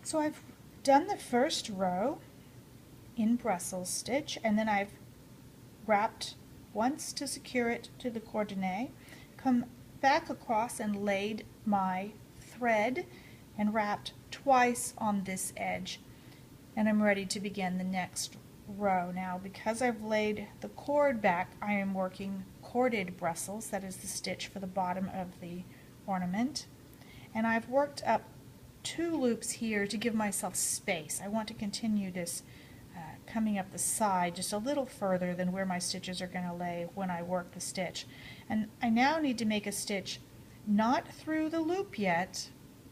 So I've done the first row in Brussels stitch, and then I've wrapped once to secure it to the coordinate, come back across and laid my thread and wrapped twice on this edge, and I'm ready to begin the next row. Now, because I've laid the cord back, I am working Chorded Brussels, that is the stitch for the bottom of the ornament, and I've worked up 2 loops here to give myself space. I want to continue this coming up the side just a little further than where my stitches are going to lay when I work the stitch. And I now need to make a stitch not through the loop yet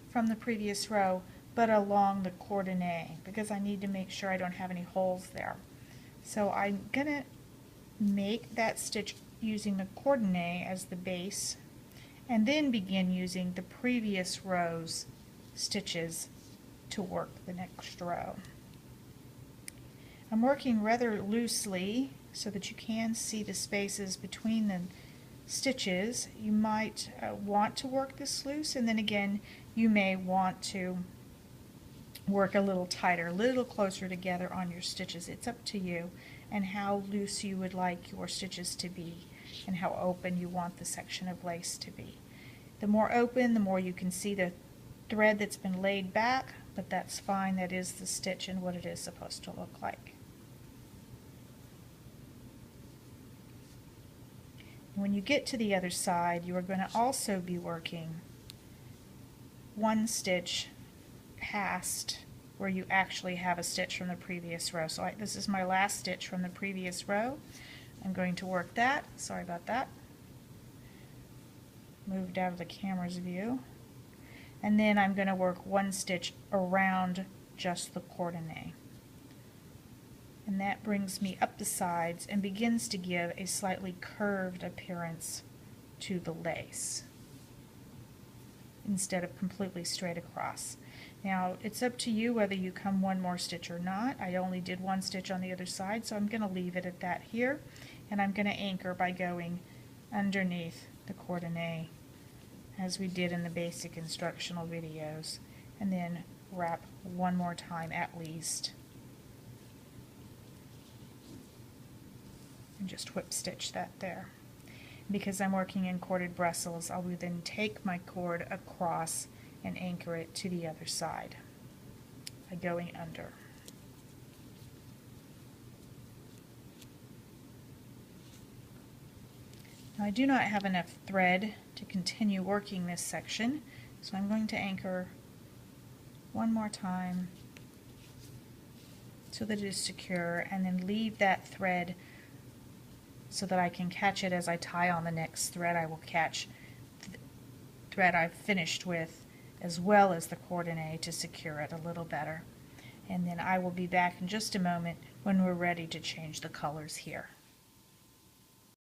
from the previous row, but along the coordinate, because I need to make sure I don't have any holes there. So I'm going to make that stitch using the coordinate as the base, and then begin using the previous row's stitches to work the next row. I'm working rather loosely so that you can see the spaces between the stitches. You might want to work this loose, and then again you may want to work a little tighter, a little closer together on your stitches. It's up to you and how loose you would like your stitches to be and how open you want the section of lace to be. The more open, the more you can see the thread that's been laid back, but that's fine. That is the stitch and what it is supposed to look like. When you get to the other side, you are going to also be working 1 stitch past where you actually have a stitch from the previous row. So this is my last stitch from the previous row. I'm going to work that. Sorry about that. Moved out of the camera's view. And then I'm going to work 1 stitch around just the coordinate. And that brings me up the sides and begins to give a slightly curved appearance to the lace instead of completely straight across. Now it's up to you whether you come 1 more stitch or not. I only did 1 stitch on the other side, so I'm going to leave it at that here, and I'm going to anchor by going underneath the coordinate as we did in the basic instructional videos, and then wrap 1 more time at least and just whip stitch that there. Because I'm working in Chorded Brussels, I will then take my cord across and anchor it to the other side by going under. Now I do not have enough thread to continue working this section, so I'm going to anchor 1 more time so that it is secure, and then leave that thread so that I can catch it as I tie on the next thread. I will catch the thread I've finished with as well as the coordinate to secure it a little better. And then I will be back in just a moment when we're ready to change the colors here.